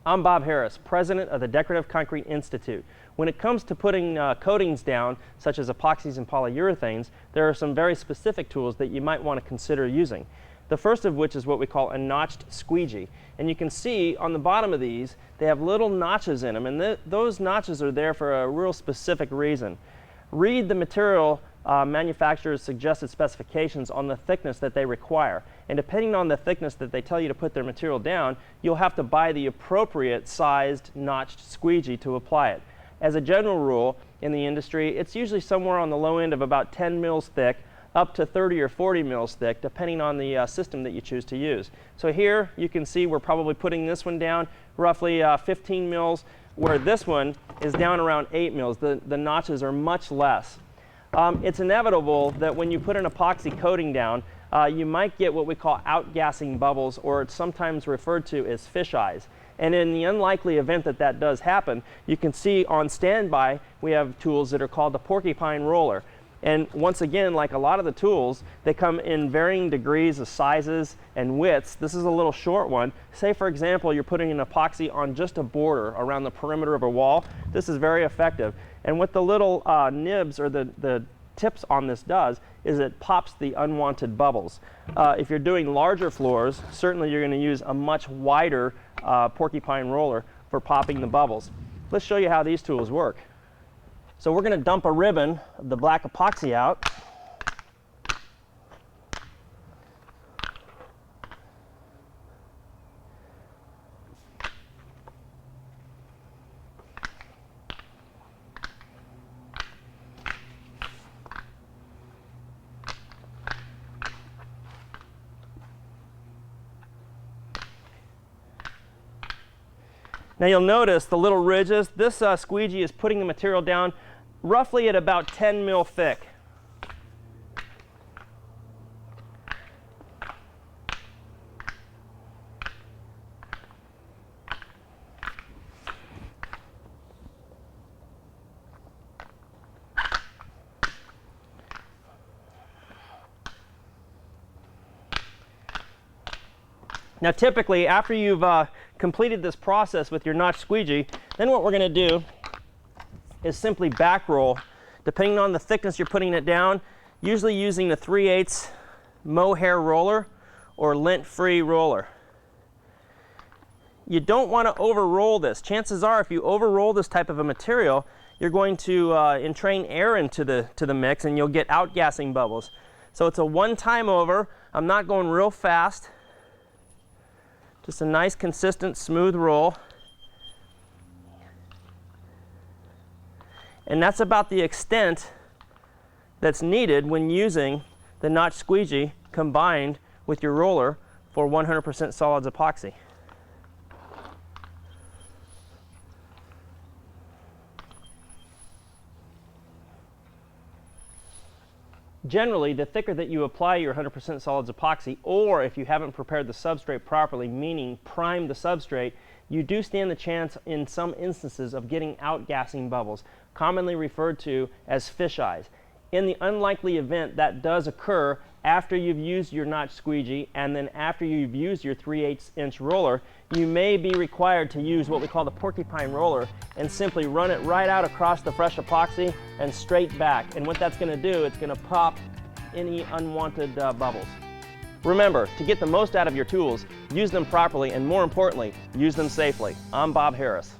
I'm Bob Harris, president of the Decorative Concrete Institute. When it comes to putting coatings down, such as epoxies and polyurethanes, there are some very specific tools that you might want to consider using. The first of which is what we call a notched squeegee. And you can see on the bottom of these, they have little notches in them, and those notches are there for a real specific reason. Read the material manufacturer's suggested specifications on the thickness that they require. And depending on the thickness that they tell you to put their material down, you'll have to buy the appropriate sized notched squeegee to apply it. As a general rule in the industry, it's usually somewhere on the low end of about 10 mils thick, up to 30 or 40 mils thick, depending on the system that you choose to use. So here you can see we're probably putting this one down roughly 15 mils, where this one is down around 8 mils. The notches are much less. It's inevitable that when you put an epoxy coating down, you might get what we call outgassing bubbles, or it's sometimes referred to as fish eyes. And in the unlikely event that that does happen, you can see on standby we have tools that are called the porcupine roller. And once again, like a lot of the tools, they come in varying degrees of sizes and widths. This is a little short one. Say, for example, you're putting an epoxy on just a border around the perimeter of a wall. This is very effective. And what the little nibs or the tips on this does is it pops the unwanted bubbles. If you're doing larger floors, certainly you're going to use a much wider porcupine roller for popping the bubbles. Let's show you how these tools work. So we're going to dump a ribbon of the black epoxy out. Now you'll notice the little ridges. This squeegee is putting the material down roughly at about 10 mil thick. Now typically, after you've completed this process with your notch squeegee, then what we're going to do is simply back roll, depending on the thickness you're putting it down, usually using the 3/8 mohair roller or lint-free roller. You don't want to over-roll this. Chances are, if you over-roll this type of a material, you're going to entrain air into the mix, and you'll get outgassing bubbles. So it's a one-time over. I'm not going real fast. Just a nice, consistent, smooth roll. And that's about the extent that's needed when using the notch squeegee combined with your roller for 100% solids epoxy. Generally, the thicker that you apply your 100% solids epoxy, or if you haven't prepared the substrate properly, meaning primed the substrate, you do stand the chance in some instances of getting outgassing bubbles, commonly referred to as fish eyes. In the unlikely event that does occur after you've used your notch squeegee and then after you've used your 3/8 inch roller, you may be required to use what we call the porcupine roller and simply run it right out across the fresh epoxy and straight back. And what that's going to do, it's going to pop any unwanted bubbles. Remember, to get the most out of your tools, use them properly, and more importantly, use them safely. I'm Bob Harris.